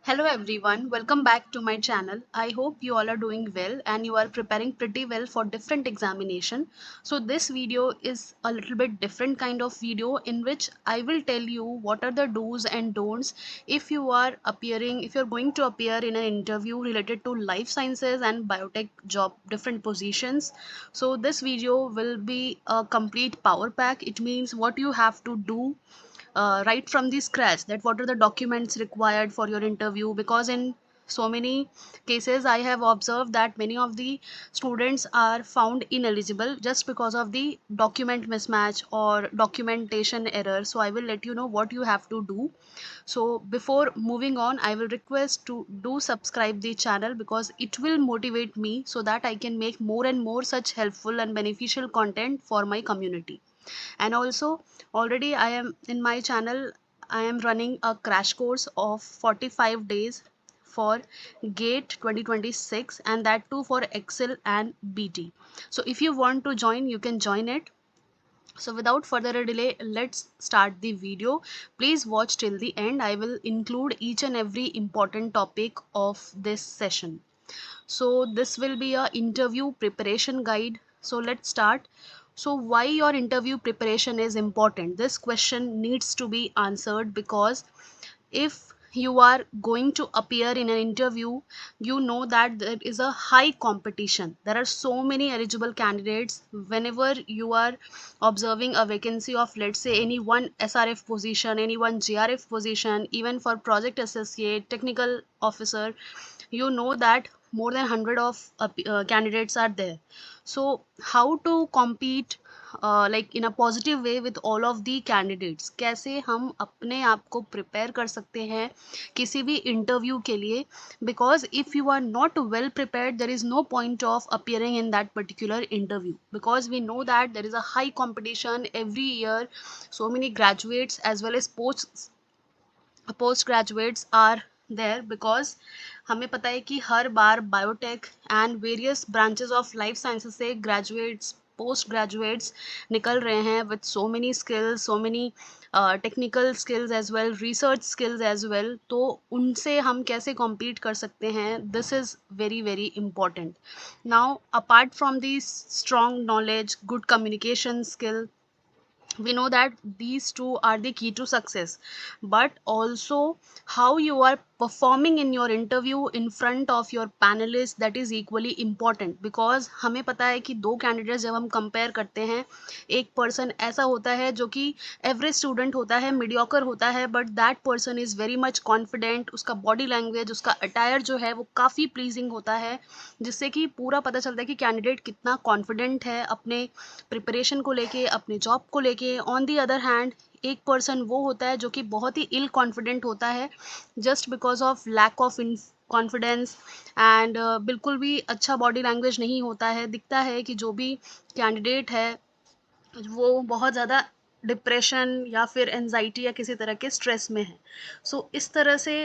Hello everyone, welcome back to my channel. I hope you all are doing well and you are preparing pretty well for different examination. So this video is a little bit different kind of video in which I will tell you what are the do's and don'ts if you're going to appear in an interview related to life sciences and biotech job different positions. So this video will be a complete power pack. It means what you have to do right from the scratch, that what are the documents required for your interview, because in so many cases I have observed that many of the students are found ineligible just because of the document mismatch or documentation error. So I will let you know what you have to do. So before moving on, I will request to do subscribe the channel because it will motivate me so that I can make more and more such helpful and beneficial content for my community. And also, already I am in my channel, I am running a crash course of 45 days for GATE 2026, and that too for Excel and BT. So if you want to join, you can join it. So without further delay, let's start the video. Please watch till the end. I will include each and every important topic of this session. So this will be a interview preparation guide. So let's start. So why your interview preparation is important? This question needs to be answered because if you are going to appear in an interview, you know that there is a high competition. There are so many eligible candidates. Whenever you are observing a vacancy of, let's say, any one SRF position, any one GRF position, even for project associate, technical officer, you know that more than 100 of candidates are there. So how to compete like in a positive way with all of the candidates? कैसे हम अपने आप को prepare कर सकते हैं किसी भी interview के लिए? Because if you are not well prepared, there is no point of appearing in that particular interview, because we know that there is a high competition every year. So many graduates as well as post graduates are there, because हमें पता है कि हर बार biotech and various branches of life sciences से graduates, post graduates निकल रहे हैं with so many skills, so many technical skills as well, research skills as well. तो उनसे हम कैसे कॉम्पीट कर सकते हैं, this is very very important. Now apart from the strong knowledge, good communication skill, we know that these two are the key to success, but also how you are performing in your interview in front of your panelists, that is equally important. because हमें पता है कि दो candidates जब हम compare करते हैं, एक पर्सन ऐसा होता है जो कि एवरेज स्टूडेंट होता है, मीडियोकर होता है, but that person is very much confident. उसका बॉडी लैंग्वेज, उसका अटायर जो है वो काफ़ी प्लीजिंग होता है, जिससे कि पूरा पता चलता है कि कैंडिडेट कितना कॉन्फिडेंट है अपने प्रिपरेशन को लेके, अपने जॉब को लेके. ऑन दी अदर हैंड, एक पर्सन वो होता है जो कि बहुत ही इल कॉन्फिडेंट होता है just because of lack of confidence and बिल्कुल भी अच्छा बॉडी लैंग्वेज नहीं होता है. दिखता है कि जो भी कैंडिडेट है वो बहुत ज़्यादा डिप्रेशन या फिर एनजाइटी या किसी तरह के स्ट्रेस में है. सो इस तरह से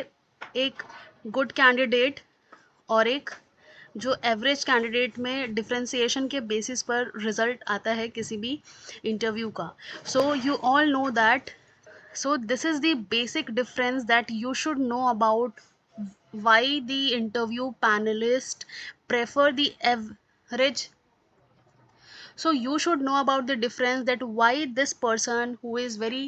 एक गुड कैंडिडेट और एक जो एवरेज कैंडिडेट में डिफ्रेंसिएशन के बेसिस पर रिजल्ट आता है किसी भी इंटरव्यू का. So you all know that. So this is the basic difference that you should know about why the interview panelist prefer the average. So you should know about the difference, that why this person who is very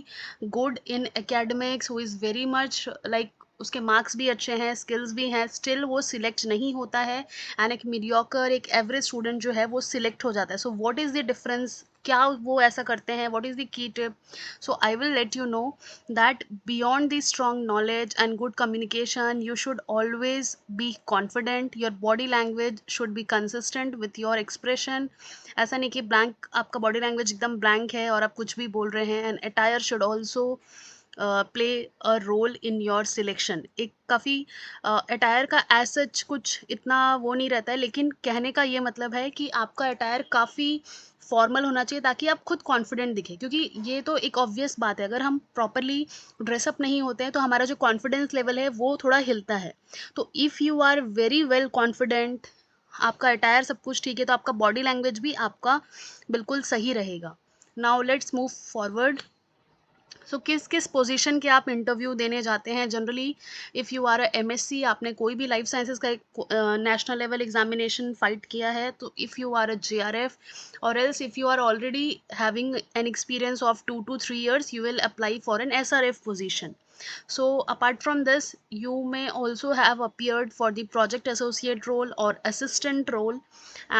good in academics, who is very much like उसके marks भी अच्छे हैं, skills भी हैं, still वो select नहीं होता है, एंड एक मीडियोकर, एक एवरेज स्टूडेंट जो है वो सिलेक्ट हो जाता है. So what is the difference, क्या वो ऐसा करते हैं, what is the key tip? So I will let you know that beyond the strong knowledge and good communication, you should always be confident. Your body language should be consistent with your expression. ऐसा नहीं कि blank, आपका body language एकदम blank है और आप कुछ भी बोल रहे हैं. And attire should also play a role in your selection. एक काफ़ी अटायर का एज सच कुछ इतना वो नहीं रहता है, लेकिन कहने का ये मतलब है कि आपका अटायर काफ़ी फॉर्मल होना चाहिए ताकि आप खुद कॉन्फिडेंट दिखे. क्योंकि ये तो एक ऑब्वियस बात है, अगर हम प्रॉपरली ड्रेसअप नहीं होते हैं तो हमारा जो कॉन्फिडेंस लेवल है वो थोड़ा हिलता है. तो if you are very well confident, आपका अटायर सब कुछ ठीक है, तो आपका बॉडी लैंग्वेज भी आपका बिल्कुल सही रहेगा. Now let's move forward. So किस किस पोजीशन के आप इंटरव्यू देने जाते हैं generally? If you are a MSc, आपने कोई भी लाइफ साइंसेज का एक नेशनल लेवल एग्जामिनेशन फाइट किया है, तो if you are a JRF, और else if you are already having an experience of 2 to 3 years, you will apply for an SRF position. So apart from this, you may also have appeared for the project associate role or assistant role,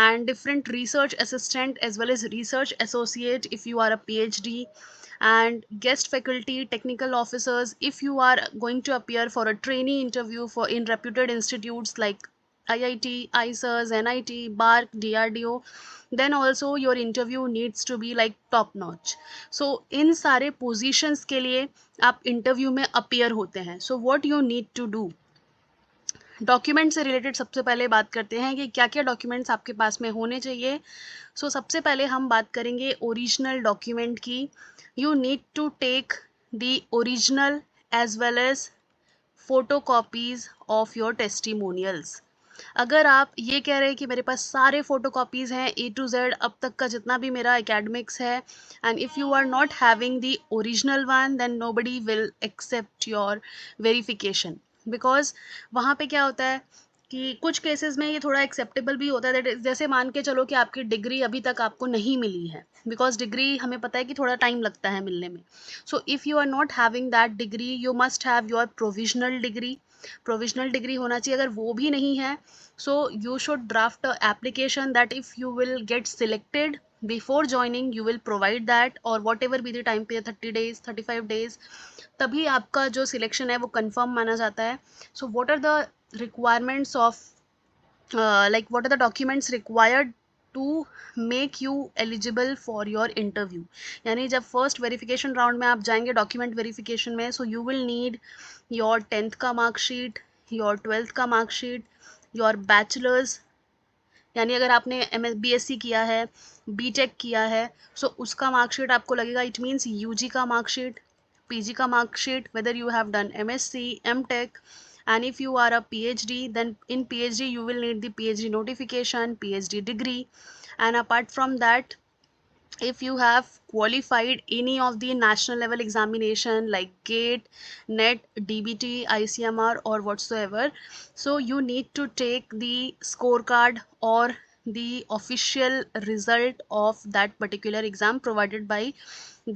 and different research assistant as well as research associate if you are a PhD, and guest faculty, technical officers if you are going to appear for a trainee interview for in reputed institutes like IIT, ICERS, NIT, BARC, DRDO. Then also your interview needs to be like top notch. So इन सारे positions के लिए आप interview में appear होते हैं. So what you need to do? Document से related सबसे पहले बात करते हैं कि क्या क्या डॉक्यूमेंट्स आपके पास में होने चाहिए. सो सबसे पहले हम बात करेंगे ओरिजिनल डॉक्यूमेंट की. You need to take the original as well as photo copies of your testimonials. अगर आप ये कह रहे हैं कि मेरे पास सारे फोटो कॉपीज हैं A to Z अब तक का जितना भी मेरा एकेडमिक्स है, and if you are not having the original one, then nobody will accept your verification. Because वहाँ पे क्या होता है कि कुछ केसेस में ये थोड़ा एक्सेप्टेबल भी होता है. दैट जैसे मान के चलो कि आपकी डिग्री अभी तक आपको नहीं मिली है, बिकॉज डिग्री हमें पता है कि थोड़ा टाइम लगता है मिलने में. So if you are not having that degree, you must have your provisional degree. Provisional degree होना चाहिए. अगर वो भी नहीं है, so you should draft a application that if you will get selected before joining you will provide that, और whatever be the time पे 30 days 35 days, तभी आपका जो सिलेक्शन है वो कंफर्म माना जाता है. So what are the requirements of like what are the documents required to make you eligible for your interview? यानी जब फर्स्ट वेरिफिकेशन राउंड में आप जाएंगे डॉक्यूमेंट वेरिफिकेशन में, so you will need your 10th का मार्कशीट, योर 12th का marksheet, your bachelors, यानी अगर आपने BSc किया है, BTech किया है, सो उसका मार्कशीट आपको लगेगा. इट मीन्स UG का मार्कशीट, PG का marksheet, whether you have done MSc, MTech, and if you are a PhD, then in PhD you will need the PhD notification, PhD degree. And apart from that, if you have qualified any of the national level examination like GATE, NET, DBT, ICMR or whatsoever, so you need to take the scorecard or the official result of that particular exam provided by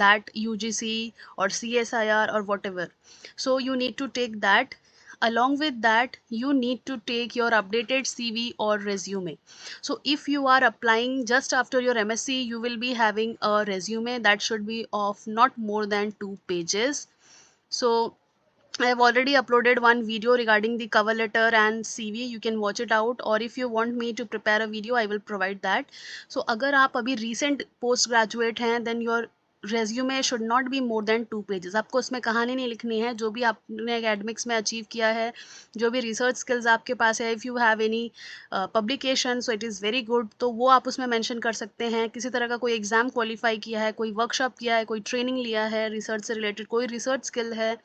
that UGC or CSIR or whatever. So you need to take that. Along with that, you need to take your updated CV or resume. So if you are applying just after your MSc, you will be having a resume that should be of not more than 2 pages. So I have already uploaded one video regarding the cover letter and CV. You can watch it out, or if you want me to prepare a video, I will provide that. So अगर आप अभी recent post graduate हैं, then your resume should not be more than 2 pages. आपको उसमें कहानी नहीं लिखनी है, जो भी आपने academics में achieve किया है, जो भी research skills आपके पास है, if you have any publication, so it is very good, तो वो आप उसमें mention कर सकते हैं. किसी तरह का कोई exam qualify किया है, कोई workshop किया है, कोई training लिया है research से related, कोई research skill है,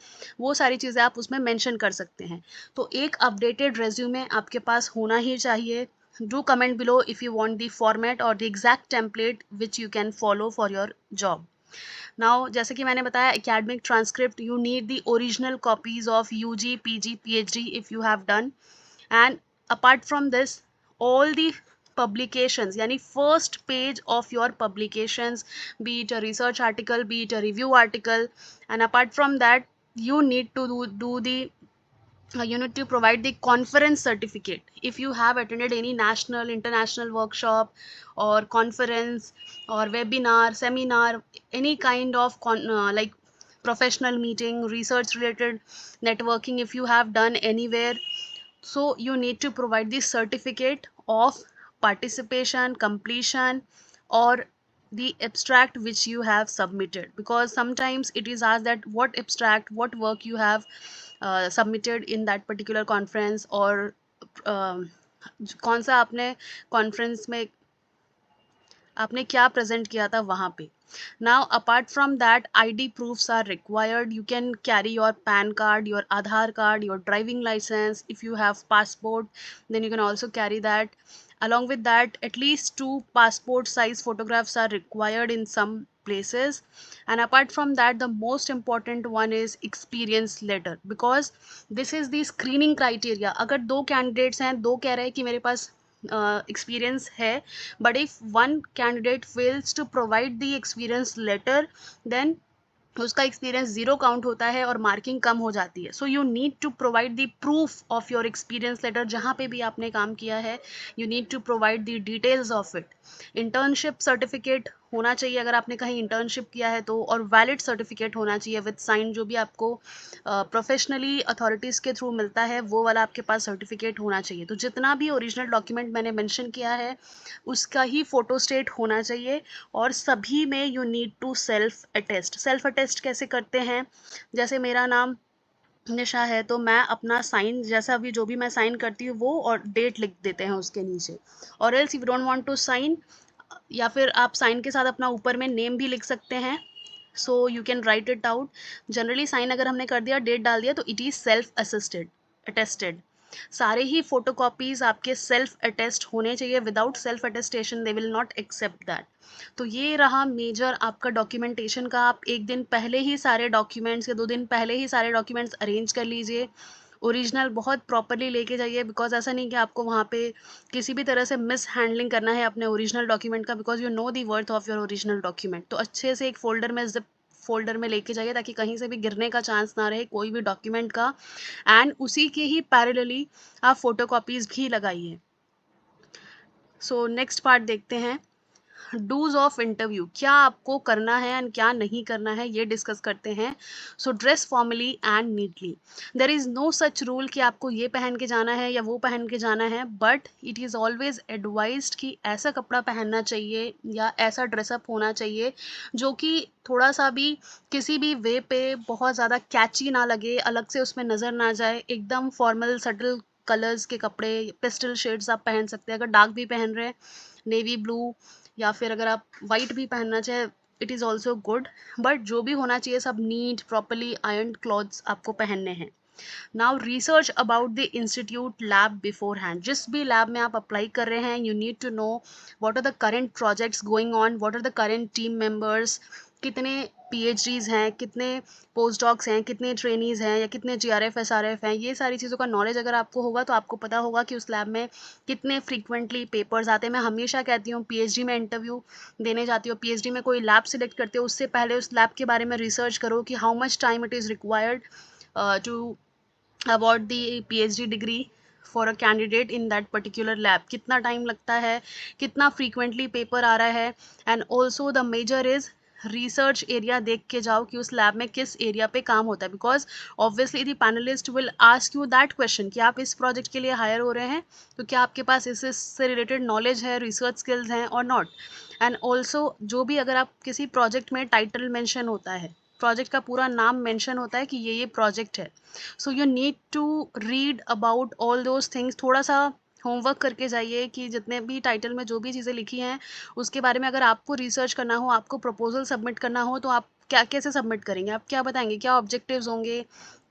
वो सारी चीज़ें आप उसमें मेंशन कर सकते हैं. तो एक अपडेटेड रेज्यूमे आपके पास होना ही चाहिए. Do comment below if you want the format और the exact template which you can follow for your job. Now जैसे कि मैंने बताया, academic transcript, you need the original copies of UG, PG, PhD if you have done. And apart from this, all the publications, yani first page of your publications, be it a research article, be it a review article. And apart from that, you need to do the you need to provide the conference certificate if you have attended any national international workshop or conference or webinar, seminar, any kind of like professional meeting, research related networking if you have done anywhere. So you need to provide the certificate of participation, completion, or the abstract which you have submitted, because sometimes it is asked that what abstract, what work you have submitted in that particular conference, or कौन सा आपने conference में आपने क्या present किया था वहाँ पे. Now apart from that, ID proofs are required. You can carry your PAN card, your Aadhaar card, your driving license. If you have passport, then you can also carry that. Along with that, at least 2 passport size photographs are required in some places. And apart from that, the most important one is experience letter, because this is the screening criteria. अगर दो candidates हैं, दो कह रहे हैं कि मेरे पास experience है, but if one candidate fails to provide the experience letter, then उसका एक्सपीरियंस जीरो काउंट होता है और मार्किंग कम हो जाती है. So you need to provide the proof of your experience letter. जहाँ पे भी आपने काम किया है, you need to provide the details of it. Internship certificate होना चाहिए अगर आपने कहीं इंटर्नशिप किया है तो, और वैलिड सर्टिफिकेट होना चाहिए विद साइन. जो भी आपको प्रोफेशनली अथॉरिटीज़ के थ्रू मिलता है वो वाला आपके पास सर्टिफिकेट होना चाहिए. तो जितना भी ओरिजिनल डॉक्यूमेंट मैंने मेंशन किया है उसका ही फोटो स्टेट होना चाहिए. और सभी में you need to self attest. Self attest कैसे करते हैं? जैसे मेरा नाम निशा है तो मैं अपना साइन, जैसा भी जो भी मैं साइन करती हूँ वो, और डेट लिख देते हैं उसके नीचे. और else if you don't want to sign, या फिर आप साइन के साथ अपना ऊपर में नेम भी लिख सकते हैं. So you can write it out. Generally sign अगर हमने कर दिया, डेट डाल दिया, तो it is self assisted attested. सारे ही फोटोकॉपीज़ आपके सेल्फ अटेस्ट होने चाहिए. Without self attestation they will not accept that. तो ये रहा मेजर आपका डॉक्यूमेंटेशन का. आप एक दिन पहले ही सारे डॉक्यूमेंट्स या 2 दिन पहले ही सारे डॉक्यूमेंट्स अरेंज कर लीजिए. ओरिजिनल बहुत प्रॉपरली लेके जाइए, बिकॉज ऐसा नहीं कि आपको वहाँ पे किसी भी तरह से मिस हैंडलिंग करना है अपने ओरिजिनल डॉक्यूमेंट का, because you know the worth of your original document. तो अच्छे से एक फोल्डर में, जिप फोल्डर में लेके जाइए ताकि कहीं से भी गिरने का चांस ना रहे कोई भी डॉक्यूमेंट का. एंड उसी के ही पैरेलली आप फोटोकॉपीज़ भी लगाइए. सो नेक्स्ट पार्ट देखते हैं, डूज ऑफ इंटरव्यू. क्या आपको करना है एंड क्या नहीं करना है, ये डिस्कस करते हैं. So dress formally and neatly. There is no such rule कि आपको ये पहन के जाना है या वो पहन के जाना है, but it is always advised कि ऐसा कपड़ा पहनना चाहिए या ऐसा ड्रेसअप होना चाहिए जो कि थोड़ा सा भी किसी भी वे पे बहुत ज़्यादा कैची ना लगे, अलग से उसमें नज़र ना जाए. एकदम फॉर्मल सटल कलर्स के कपड़े, पेस्टल शेड्स आप पहन सकते हैं. अगर डार्क भी पहन रहे हैं, नेवी ब्लू, या फिर अगर आप वाइट भी पहनना चाहे, it is also good. But जो भी होना चाहिए सब नीट प्रॉपरली आयरन क्लॉथ्स आपको पहनने हैं. Now research about the institute lab beforehand. जिस भी लैब में आप अप्लाई कर रहे हैं, you need to know what are the current projects going on, what are the current team members, कितने PhDs हैं, कितने पोस्ट डॉक्स हैं, कितने ट्रेनीज़ हैं, या कितने GRF SRF हैं. ये सारी चीज़ों का नॉलेज अगर आपको होगा तो आपको पता होगा कि उस लैब में कितने फ्रीक्वेंटली पेपर्स आते हैं. मैं हमेशा कहती हूँ PhD में इंटरव्यू देने जाती हो, PhD में कोई लैब सिलेक्ट करते हो, उससे पहले उस लैब के बारे में रिसर्च करो कि how much time it is required to award the PhD degree for a candidate in that particular lab. कितना टाइम लगता है, कितना फ्रीक्वेंटली पेपर आ रहा है. And also the major is research area देख के जाओ कि उस लैब में किस एरिया पे काम होता है, because obviously the panelist will ask you that question कि आप इस प्रोजेक्ट के लिए हायर हो रहे हैं तो क्या आपके पास इससे रिलेटेड नॉलेज है, रिसर्च स्किल्स हैं और नॉट. एंड ऑल्सो जो भी अगर आप किसी प्रोजेक्ट में टाइटल मेंशन होता है, प्रोजेक्ट का पूरा नाम मेंशन होता है कि ये प्रोजेक्ट है, so you need to read about all those things. थोड़ा सा होमवर्क करके जाइए कि जितने भी टाइटल में जो भी चीज़ें लिखी हैं उसके बारे में अगर आपको रिसर्च करना हो, आपको प्रपोजल सबमिट करना हो, तो आप क्या कैसे सबमिट करेंगे, आप क्या बताएंगे, क्या ऑब्जेक्टिव्स होंगे,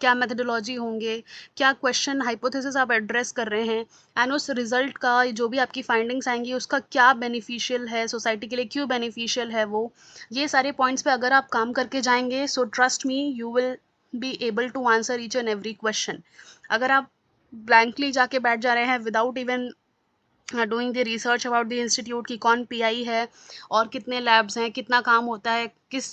क्या मेथडोलॉजी होंगे, क्या क्वेश्चन हाइपोथेसिस आप एड्रेस कर रहे हैं, एंड उस रिजल्ट का जो भी आपकी फाइंडिंग्स आएंगी उसका क्या बेनिफिशियल है, सोसाइटी के लिए क्यों बेनिफिशियल है वो. ये सारे पॉइंट्स पे अगर आप काम करके जाएंगे, so trust me you will be able to answer each and every question. अगर आप ब्लैंकली जाके बैठ जा रहे हैं without even doing the research about the institute की कौन PI है और कितने लैब्स हैं, कितना काम होता है, किस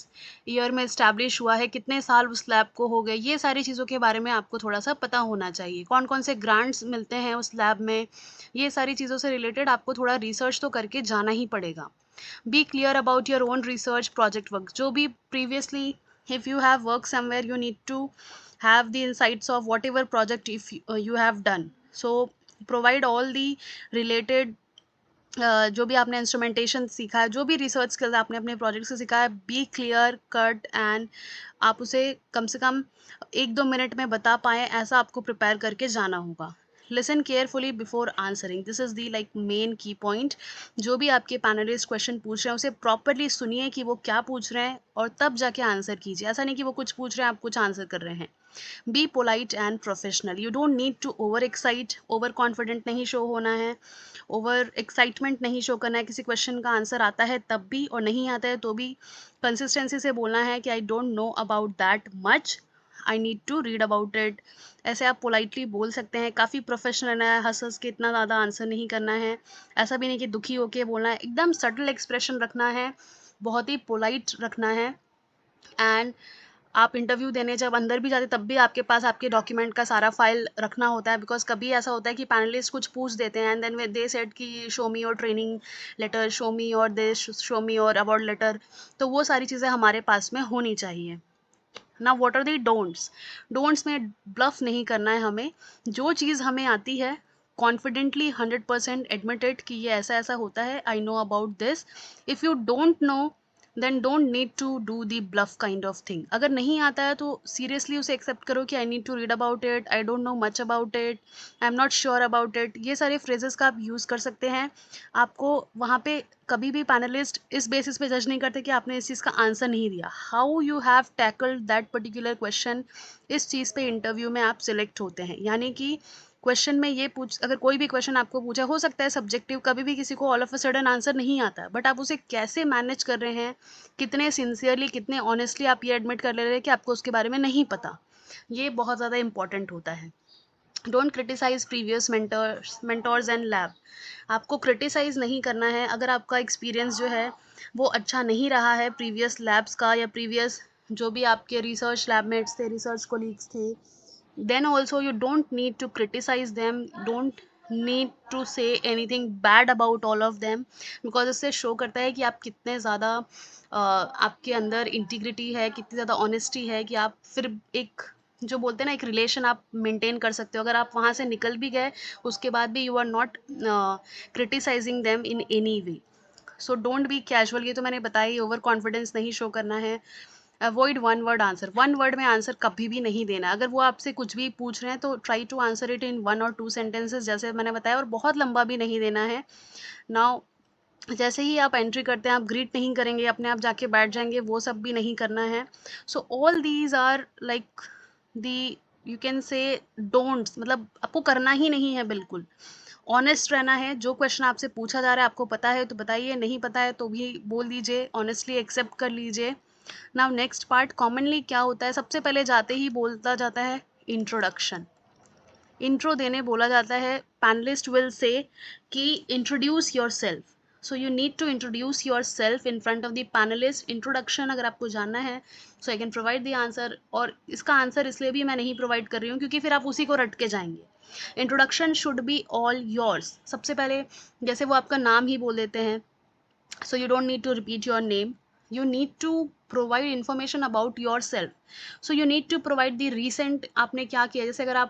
ईयर में इस्टेब्लिश हुआ है, कितने साल उस लैब को हो गए, ये सारी चीज़ों के बारे में आपको थोड़ा सा पता होना चाहिए. कौन कौन से ग्रांट्स मिलते हैं उस लैब में, ये सारी चीज़ों से रिलेटेड आपको थोड़ा रिसर्च तो करके जाना ही पड़ेगा. Be clear about your own research project work. जो भी previously if you have worked somewhere, you need to have the insights of whatever project if you have done. So provide all the related जो भी आपने instrumentation सीखा है, जो भी research skills आपने अपने प्रोजेक्ट से सीखा है, बी क्लियर कट एंड आप उसे कम से कम 1-2 मिनट में बता पाएँ, ऐसा आपको प्रिपेयर करके जाना होगा. Listen carefully before answering, this is the like main की पॉइंट। जो भी आपके पैनलिस्ट क्वेश्चन पूछ रहे हैं उसे प्रॉपरली सुनिए कि वो क्या पूछ रहे हैं और तब जाके आंसर कीजिए। ऐसा नहीं कि वो कुछ पूछ रहे हैं आप कुछ आंसर कर रहे हैं। Be polite and professional, you don't need to over excite, over confident नहीं शो होना है, ओवर एक्साइटमेंट नहीं शो करना है। किसी क्वेश्चन का आंसर आता है तब भी और नहीं आता है तो भी कंसिस्टेंसी से बोलना है कि I don't know about that much, I need to read about it. ऐसे आप पोलाइटली बोल सकते हैं। काफ़ी प्रोफेशनल है, हंस हंस के इतना ज़्यादा आंसर नहीं करना है। ऐसा भी नहीं कि दुखी होके बोलना है, एकदम सटल एक्सप्रेशन रखना है, बहुत ही पोलाइट रखना है। एंड आप इंटरव्यू देने जब अंदर भी जाते तब भी आपके पास आपके डॉक्यूमेंट का सारा फाइल रखना होता है, बिकॉज कभी ऐसा होता है कि पैनलिस्ट कुछ पूछ देते हैं एंड देन दे सेड कि show me your training letter, show me your this, show me your award letter. तो वो सारी चीज़ें हमारे पास में होनी चाहिए ना। What are the don'ts, don'ts में ब्लफ नहीं करना है हमें। जो चीज़ हमें आती है कॉन्फिडेंटली 100% एडमिटेड कि ये ऐसा ऐसा होता है, I know about this. If you don't know then don't need to do the bluff kind of thing. अगर नहीं आता है तो सीरियसली उसे एक्सेप्ट करो कि I need to read about it, I don't know much about it, I am not sure about it. ये सारे फ्रेजेस का आप यूज़ कर सकते हैं। आपको वहाँ पे कभी भी पैनलिस्ट इस बेसिस पे जज नहीं करते कि आपने इस चीज़ का आंसर नहीं दिया। How you have tackled that particular question, इस चीज़ पे इंटरव्यू में आप सिलेक्ट होते हैं। यानी कि क्वेश्चन में ये पूछ, अगर कोई भी क्वेश्चन आपको पूछा, हो सकता है सब्जेक्टिव, कभी भी किसी को all of a sudden answer नहीं आता है, बट आप उसे कैसे मैनेज कर रहे हैं, कितने सिंसियरली, कितने ऑनेस्टली आप ये एडमिट कर ले रहे हैं कि आपको उसके बारे में नहीं पता, ये बहुत ज़्यादा इंपॉर्टेंट होता है। Don't criticise previous mentors and lab, आपको क्रिटिसाइज नहीं करना है। अगर आपका एक्सपीरियंस जो है वो अच्छा नहीं रहा है प्रीवियस लैब्स का, या प्रीवियस जो भी आपके रिसर्च लैबमेट्स थे, रिसर्च कोलीग्स थे, then also you don't need to criticize them, don't need to say anything bad about all of them, because इससे शो करता है कि आप कितने ज़्यादा आपके अंदर इंटीग्रिटी है, कितनी ज़्यादा ऑनेस्टी है कि आप फिर एक जो बोलते हैं ना एक रिलेशन आप मेंटेन कर सकते हो। अगर आप वहाँ से निकल भी गए उसके बाद भी you are not criticising them in any way. So don't be casual, ये तो मैंने बताया ही, ओवर कॉन्फिडेंस नहीं शो करना है। Avoid one word answer, one word में आंसर कभी भी नहीं देना। अगर वो आपसे कुछ भी पूछ रहे हैं तो try to answer it in 1 और 2 सेंटेंसेस, जैसे मैंने बताया, और बहुत लंबा भी नहीं देना है। नाउ जैसे ही आप एंट्री करते हैं आप ग्रीट नहीं करेंगे, अपने आप जाके बैठ जाएंगे, वो सब भी नहीं करना है। So all these are like the, you can say don'ts, मतलब आपको करना ही नहीं है। बिल्कुल ऑनेस्ट रहना है। जो क्वेश्चन आपसे पूछा जा रहा है आपको पता है तो बताइए, नहीं पता है तो भी बोल दीजिए, ऑनेस्टली एक्सेप्ट कर लीजिए। नाउ नेक्स्ट पार्ट, कॉमनली क्या होता है, सबसे पहले जाते ही बोलता जाता है इंट्रोडक्शन। इंट्रो देने बोला जाता है, पैनलिस्ट विल से कि introduce yourself, so you need to introduce yourself in front of the panelist. Introduction अगर आपको जानना है so I can provide the answer, और इसका आंसर इसलिए भी मैं नहीं प्रोवाइड कर रही हूँ क्योंकि फिर आप उसी को रट के जाएंगे। Introduction should be all yours. सबसे पहले जैसे वो आपका नाम ही बोल देते हैं, so you don't need to repeat your name, you need to provide information about yourself, so you need to provide the recent आपने क्या किया। जैसे अगर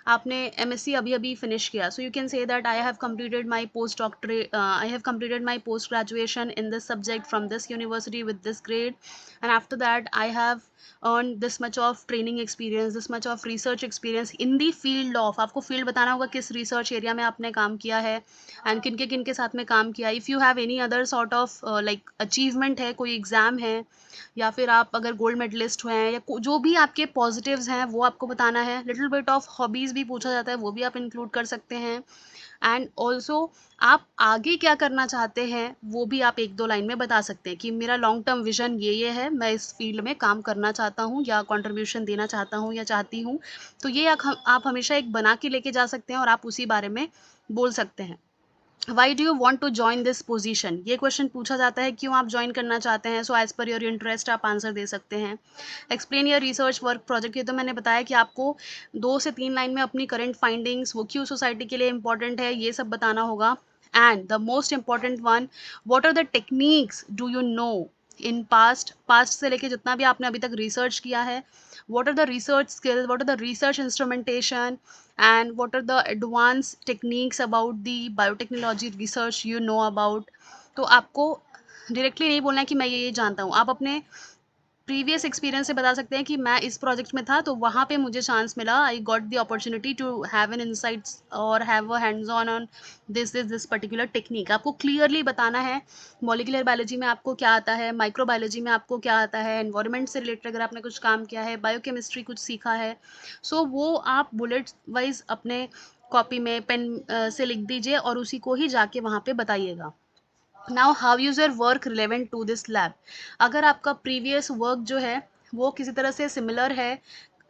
आपने MSc अभी अभी फिनिश किया, so you can say that I have completed my post doctorate, I have completed my post graduation in this subject from this university with this grade, and after that I have earned this much of training experience, this much of research experience in the field of, आपको field बताना होगा किस research area में आपने काम किया है and किन के साथ में काम किया। If you have any other sort of like achievement है, कोई एग्ज़ाम है, या फिर आप अगर गोल्ड मेडलिस्ट हुए हैं, या जो भी आपके पॉजिटिव्स हैं वो आपको बताना है। लिटिल बिट ऑफ हॉबीज़ भी पूछा जाता है, वो भी आप इंक्लूड कर सकते हैं। एंड ऑल्सो आप आगे क्या करना चाहते हैं वो भी आप 1-2 लाइन में बता सकते हैं कि मेरा लॉन्ग टर्म विजन ये है, मैं इस फील्ड में काम करना चाहता हूँ या कंट्रीब्यूशन देना चाहता हूँ या चाहती हूँ। तो ये आप हमेशा एक बना के लेके जा सकते हैं और आप उसी बारे में बोल सकते हैं। Why do you want to join this position, ये क्वेश्चन पूछा जाता है, क्यों आप ज्वाइन करना चाहते हैं। So as per your interest आप आंसर दे सकते हैं। Explain your research work project, ये तो मैंने बताया कि आपको 2 से 3 लाइन में अपनी करंट फाइंडिंग्स, वो क्यों सोसाइटी के लिए इंपॉर्टेंट है, ये सब बताना होगा। And the most important one, what are the techniques do you know in past से लेके जितना भी आपने अभी तक रिसर्च किया है, what are the research skills, what are the research instrumentation, and what are the advanced techniques about the biotechnology research you know about। तो आपको डायरेक्टली नहीं बोलना है कि मैं ये जानता हूँ, आप अपने प्रीवियस एक्सपीरियंस से बता सकते हैं कि मैं इस प्रोजेक्ट में था तो वहाँ पे मुझे चांस मिला, I got the opportunity to have an insights और have a hands on this particular technique. आपको क्लियरली बताना है मॉलिक्यूलर बायोलॉजी में आपको क्या आता है, माइक्रोबायोलॉजी में आपको क्या आता है, एनवायरनमेंट से रिलेटेड अगर आपने कुछ काम किया है, बायोकेमिस्ट्री कुछ सीखा है, सो वो आप बुलेट वाइज अपने कॉपी में पेन से लिख दीजिए और उसी को ही जाके वहाँ पे बताइएगा। Now how is your work relevant to this lab. अगर आपका प्रीवियस वर्क जो है वो किसी तरह से सिमिलर है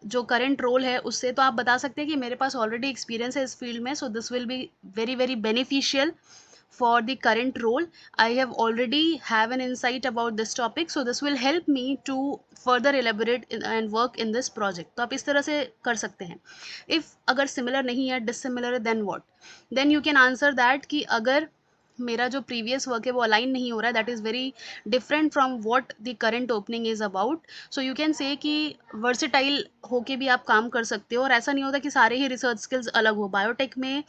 जो करंट रोल है उससे, तो आप बता सकते हैं कि मेरे पास ऑलरेडी एक्सपीरियंस है इस फील्ड में, so this will be very very beneficial for the current role. I have already have an insight about this topic, so this will help me to further elaborate and work in this project. तो आप इस तरह से कर सकते हैं। if अगर similar नहीं है, dissimilar है, then what? then you can answer that कि अगर मेरा जो प्रीवियस वर्क है वो अलाइन नहीं हो रहा है, that is very different from what the current opening is about, so you can से कि वर्सिटाइल होके भी आप काम कर सकते हो। और ऐसा नहीं होता कि सारे ही रिसर्च स्किल्स अलग हो। बायोटेक में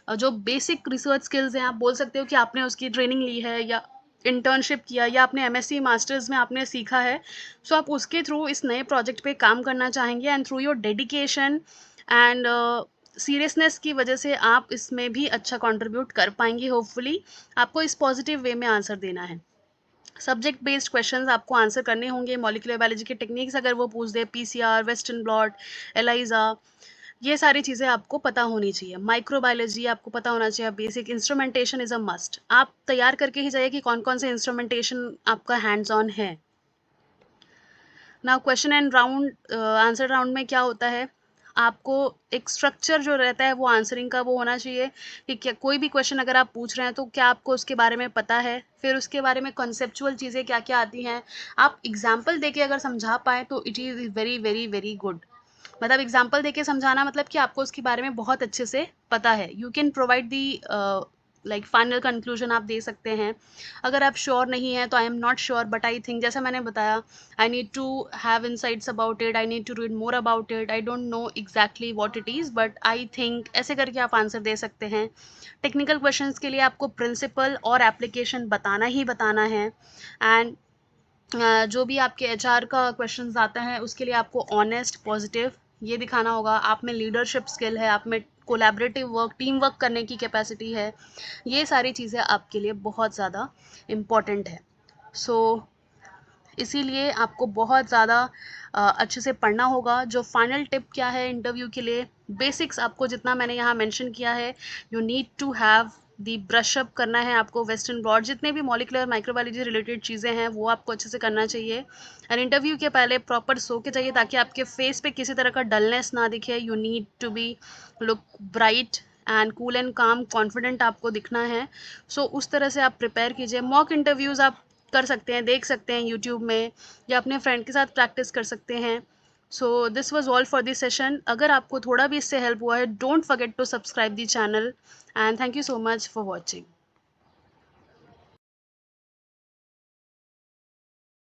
जो बेसिक रिसर्च स्किल्स हैं आप बोल सकते हो कि आपने उसकी ट्रेनिंग ली है या इंटर्नशिप किया या अपने एमएससी मास्टर्स में आपने सीखा है, सो आप उसके थ्रू इस नए प्रोजेक्ट पे काम करना चाहेंगे and through your dedication and seriousness की वजह से आप इसमें भी अच्छा कंट्रीब्यूट कर पाएंगे। होपफुली आपको इस पॉजिटिव वे में आंसर देना है। सब्जेक्ट बेस्ड क्वेश्चंस आपको आंसर करने होंगे। मॉलिक्यूलर बायोलॉजी के टेक्निक्स अगर वो पूछ दे, पीसीआर, वेस्टर्न ब्लॉट, एलाइजा, ये सारी चीज़ें आपको पता होनी चाहिए। माइक्रोबायोलॉजी आपको पता होना चाहिए, basic instrumentation is a must. आप तैयार करके ही जाइए कि कौन कौन से इंस्ट्रूमेंटेशन आपका हैंड्स ऑन है। ना question and round answer round में क्या होता है, आपको एक स्ट्रक्चर जो रहता है वो आंसरिंग का वो होना चाहिए कि क्या कोई भी क्वेश्चन अगर आप पूछ रहे हैं तो क्या आपको उसके बारे में पता है, फिर उसके बारे में कॉन्सेप्चुअल चीज़ें क्या क्या आती हैं, आप एग्जाम्पल देके अगर समझा पाए तो it is very very very good. मतलब एग्जाम्पल देके समझाना मतलब कि आपको उसके बारे में बहुत अच्छे से पता है। You can provide the like final conclusion आप दे सकते हैं। अगर आप श्योर नहीं हैं तो I am not sure but I think, जैसा मैंने बताया, I need to have insights about it, I need to read more about it, I don't know exactly what it is but I think, ऐसे करके आप answer दे सकते हैं। Technical questions के लिए आपको प्रिंसिपल और एप्लीकेशन बताना ही बताना है। एंड जो भी आपके एचआर का क्वेश्चंस आता है उसके लिए आपको ऑनेस्ट पॉजिटिव ये दिखाना होगा, आप में लीडरशिप स्किल है, आप में कोलैबोरेटिव वर्क, टीम वर्क करने की कैपेसिटी है। ये सारी चीज़ें आपके लिए बहुत ज़्यादा इम्पॉर्टेंट है। सो इसीलिए आपको बहुत ज़्यादा अच्छे से पढ़ना होगा। जो फाइनल टिप क्या है इंटरव्यू के लिए, बेसिक्स आपको जितना मैंने यहाँ मेंशन किया है, you need to have the brush up करना है आपको। वेस्टर्न ब्लॉट, जितने भी मॉलिक्यूलर माइक्रोबायोलॉजी रिलेटेड चीज़ें हैं वो आपको अच्छे से करना चाहिए। एंड इंटरव्यू के पहले प्रॉपर सो के चाहिए ताकि आपके फेस पे किसी तरह का डलनेस ना दिखे। You need to be look bright and cool and calm, confident आपको दिखना है। सो उस तरह से आप प्रिपेयर कीजिए। मॉक इंटरव्यूज़ आप कर सकते हैं, देख सकते हैं यूट्यूब में, या अपने फ्रेंड के साथ प्रैक्टिस कर सकते हैं। So this was all for this session. अगर आपको थोड़ा भी इससे हेल्प हुआ है, don't forget to subscribe the channel and thank you so much for watching.